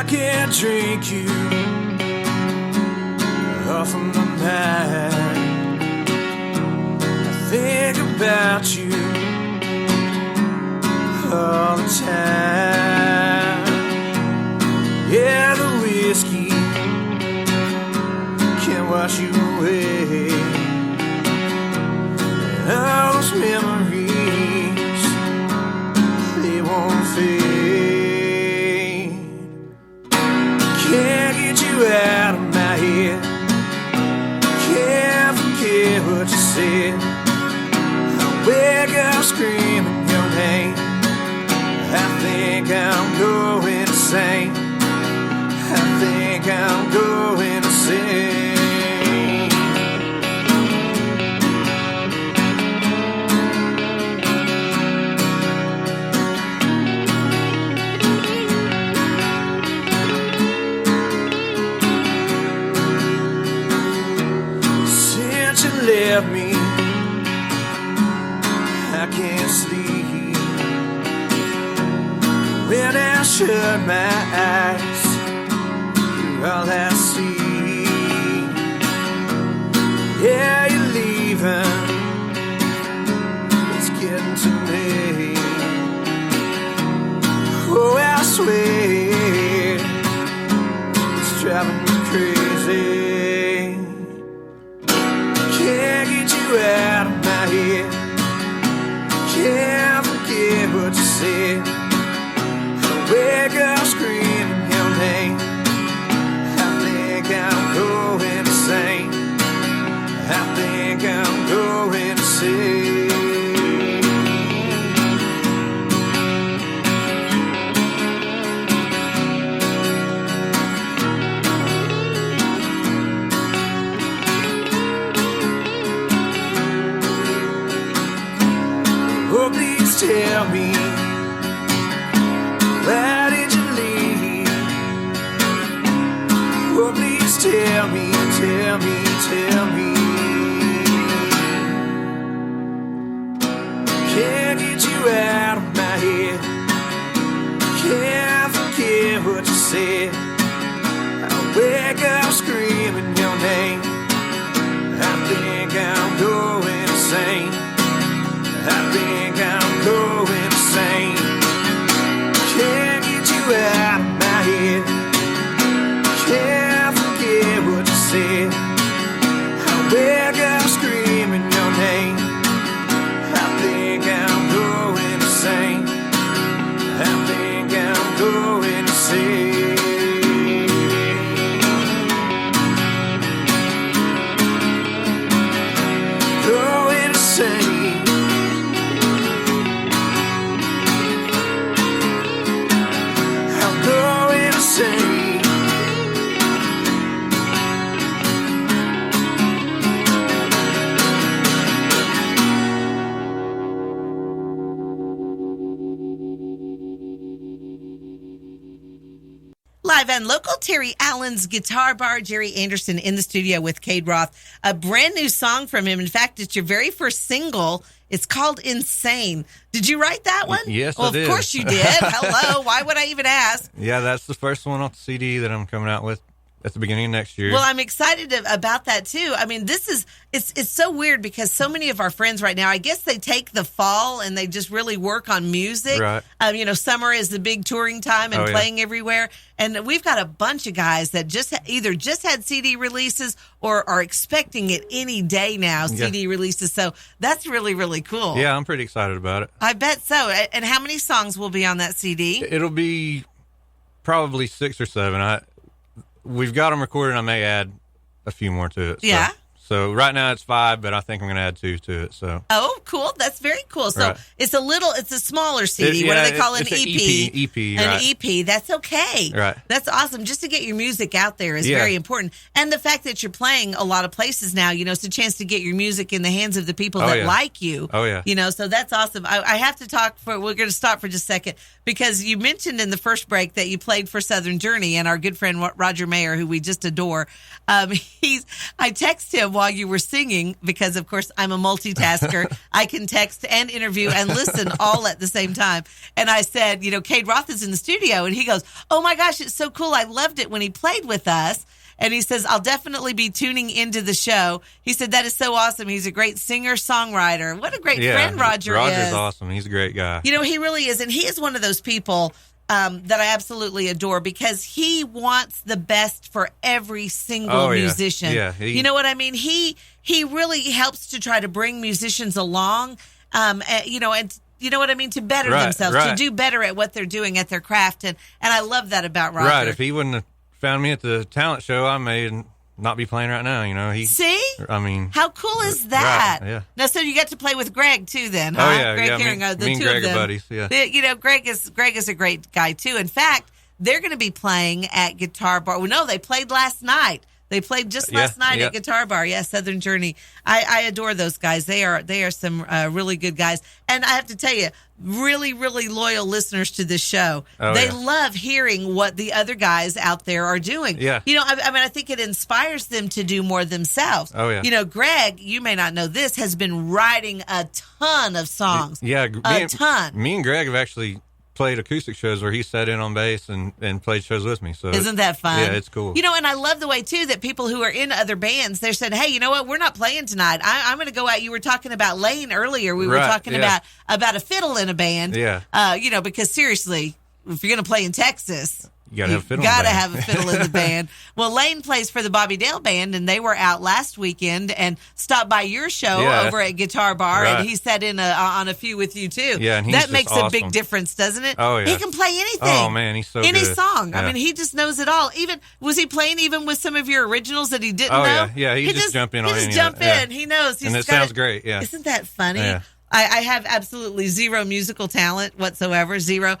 can't drink you off of my mind. I think about you all the time. Yeah, the whiskey can't wash you away. And all those memories, they won't fade. Can't get you out of my head. Can't forget what you said. I wake up screaming your name. I think I'm going insane. I think I'm going insane. Since you left me, I can't sleep. When I shut my eyes, you're all I see. Yeah, you're leaving, it's getting to me. Oh, I swear, it's driving me crazy. Can't get you out of my head. Can't forget what you said. Wake up screaming your name. I think I'm going insane. I think I'm going insane. Oh, please tell me, why did you leave? Oh, please tell me, tell me, tell me. Can't get you out of my head. Can't forget what you said. I wake up screaming your name. I think I'm going insane. I think I'm going insane. Can't get you out of my head. Can't forget what you said. I wake up screaming your name. I think I'm going insane. I think I'm going insane. Going insane. Live and local, Terry Allen's Guitar Bar. Jerry Anderson in the studio with Cade Roth. A brand new song from him. In fact, it's your very first single. It's called Insane. Did you write that one? Yes, well, I did. Of course you did. Hello. Why would I even ask? Yeah, that's the first one off the CD that I'm coming out with at the beginning of next year. Well, I'm excited about that too. I mean, it's so weird because so many of our friends right now, I guess they take the fall and they just really work on music. Right. Summer is the big touring time and playing everywhere. And we've got a bunch of guys that either just had CD releases or are expecting it any day now, CD releases. So that's really, really cool. Yeah, I'm pretty excited about it. I bet so. And how many songs will be on that CD? It'll be probably 6 or 7. We've got them recorded. I may add a few more to it. Yeah. So right now it's 5, but I think I'm going to add 2 to it. So. Oh, cool. That's very cool. So it's a smaller CD. What do they call it? An EP? EP, An EP. That's okay. Right. That's awesome. Just to get your music out there is very important. And the fact that you're playing a lot of places now, it's a chance to get your music in the hands of the people that like you. Oh, yeah. So that's awesome. I have to we're going to stop for just a second because you mentioned in the first break that you played for Southern Journey, and our good friend Roger Mayer, who we just adore, I text him while you were singing, because of course I'm a multitasker. I can text and interview and listen all at the same time. And I said, Cade Roth is in the studio, and he goes, "Oh my gosh, it's so cool. I loved it when he played with us." And he says, "I'll definitely be tuning into the show." He said, "That is so awesome. He's a great singer-songwriter." What a great friend Roger is. Roger's awesome. He's a great guy. He really is. And he is one of those people that I absolutely adore, because he wants the best for every single musician. Yeah, you know what I mean? He really helps to try to bring musicians along, and you know what I mean, to better themselves, to do better at what they're doing, at their craft. And I love that about Roger. Right. If he wouldn't have found me at the talent show, I may not be playing right now. How cool is that? Right, yeah. Now, so you get to play with Greg too, then, huh? Oh yeah, Greg Herring, me and two Greg of them. are buddies. Yeah. Greg is a great guy too. In fact, they're going to be playing at Guitar Bar. Well, no, they played last night. They played just last night at Guitar Bar. Yeah, Southern Journey. I adore those guys. They are some really good guys. And I have to tell you, really, really loyal listeners to this show. They love hearing what the other guys out there are doing. Yeah. I think it inspires them to do more themselves. Oh, yeah. Greg, you may not know this, has been writing a ton of songs. Yeah. A ton. Me and Greg have actually played acoustic shows where he sat in on bass and played shows with me. So isn't that fun? Yeah, it's cool. And I love the way too that people who are in other bands, they said, "Hey, you know what? We're not playing tonight. I'm going to go out." You were talking about Lane earlier. We were talking about a fiddle in a band. Yeah. Because seriously, if you're going to play in Texas, you got to have a fiddle in the band. Well, Lane plays for the Bobby Dale Band, and they were out last weekend and stopped by your show over at Guitar Bar, and he sat in on a few with you too. Yeah, and that makes a big difference, doesn't it? Oh yeah, he can play anything. Oh man, he's so any good. song. Yeah. I mean, he just knows it all. Was he playing even with some of your originals that he didn't know? Yeah, he just jump in on any. He just jump in. He knows. And it sounds great. Yeah, isn't that funny? Yeah. I have absolutely zero musical talent whatsoever. Zero.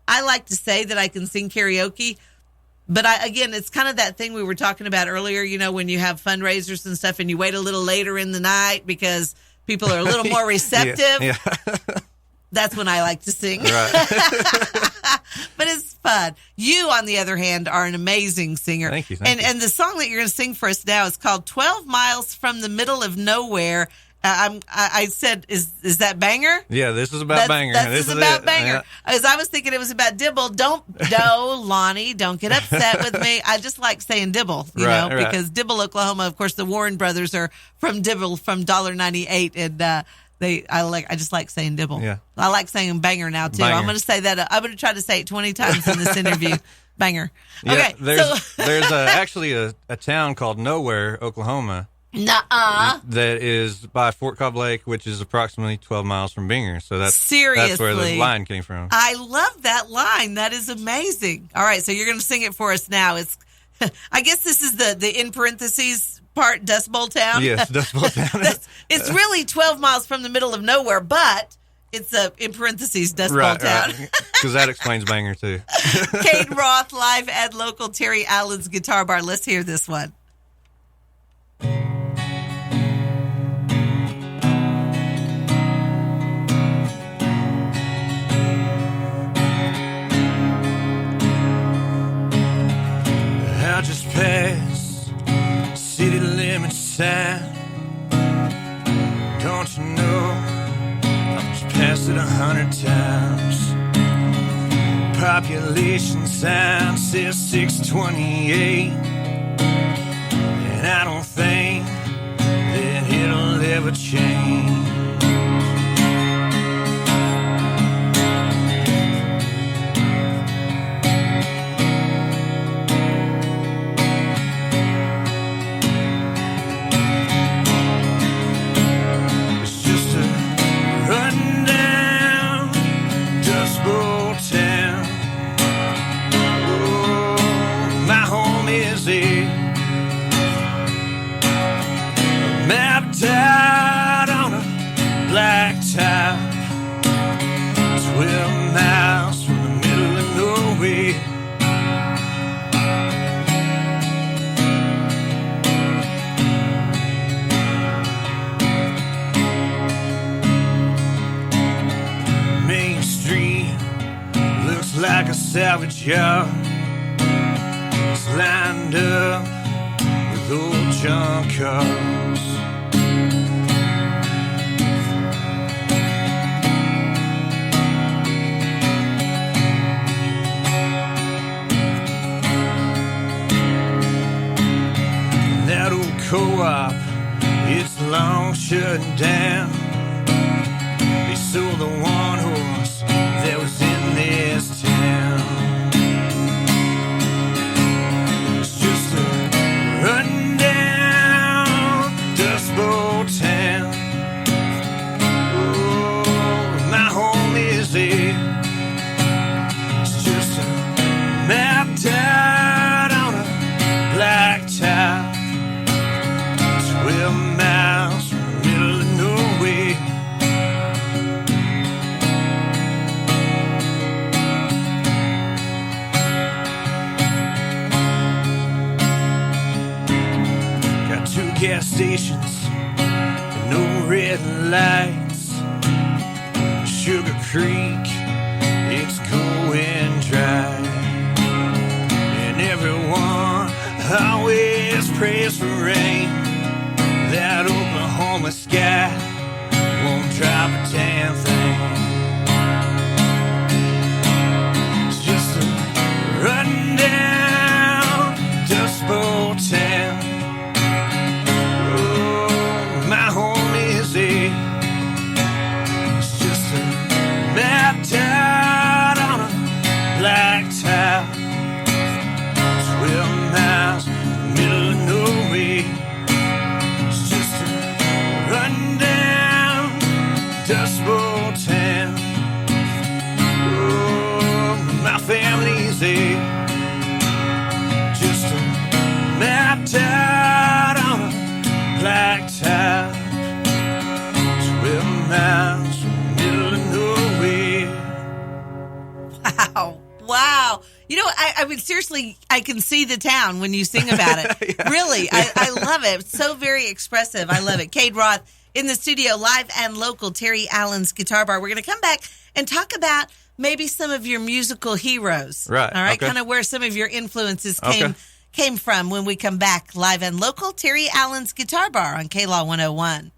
I like to say that I can sing karaoke. But again, it's kind of that thing we were talking about earlier, when you have fundraisers and stuff and you wait a little later in the night because people are a little more receptive. Yeah. That's when I like to sing. Right. But it's fun. You, on the other hand, are an amazing singer. Thank you. And the song that you're going to sing for us now is called 12 Miles from the Middle of Nowhere. I said, is that Banger? Yeah, this is about Banger. This is about Banger. As I was thinking it was about Dibble. Lonnie, don't get upset with me. I just like saying Dibble, because Dibble, Oklahoma, of course, the Warren brothers are from Dibble, from $1.98, and I just like saying Dibble. Yeah. I like saying Banger now too. Banger. I'm going to say that. I'm going to try to say it 20 times in this interview. Banger. Yeah, Okay. There's actually a town called Nowhere, Oklahoma. Nuh-uh. That is by Fort Cobb Lake, which is approximately 12 miles from Binger. So that's where the line came from. I love that line. That is amazing. All right, so you're going to sing it for us now. I guess this is the in parentheses part, Dust Bowl Town. Yes, Dust Bowl Town. It's really 12 miles from the middle of nowhere, but it's in parentheses Dust Bowl Town. Because that explains Banger too. Cade Roth live at local Terry Allen's Guitar Bar. Let's hear this one. I just passed city limits sign. Don't you know I've just passed it 100 times. Population sign says 628, and I don't think that it'll ever change. Out on a blacktop, 12 miles from the middle of nowhere. Main Street looks like a salvage yard. It's lined up with old junk cars. That old co-op, it's long shut down. They sold the one horse that was in this town. It's just a run-down Dust Bowl town. Oh, my home is there. It's just a mapped out on a blacktop. 12 miles from the middle of nowhere. Got 2 gas stations and no red lights. Sugar Creek, it's going dry. And everyone always prays for rain. That Oklahoma sky won't drop a damn thing. It's just a run-down Dust Bowl town. Oh, my home is there. It's just a mapped out on a blacktop. 12 miles, middle of nowhere. Run-down Dust Bowl town. Oh, my family's there. Just a mapped out on a blacktop. 12 miles from the middle of nowhere. Wow. Wow. You know, I mean, seriously, I can see the town when you sing about it. Yeah. Really, I love it. It's so very expressive. I love it. Cade Roth in the studio, live and local, Terry Allen's Guitar Bar. We're going to come back and talk about maybe some of your musical heroes. Right. All right. Okay. Kind of where some of your influences came from when we come back. Live and local, Terry Allen's Guitar Bar on KLAW 101.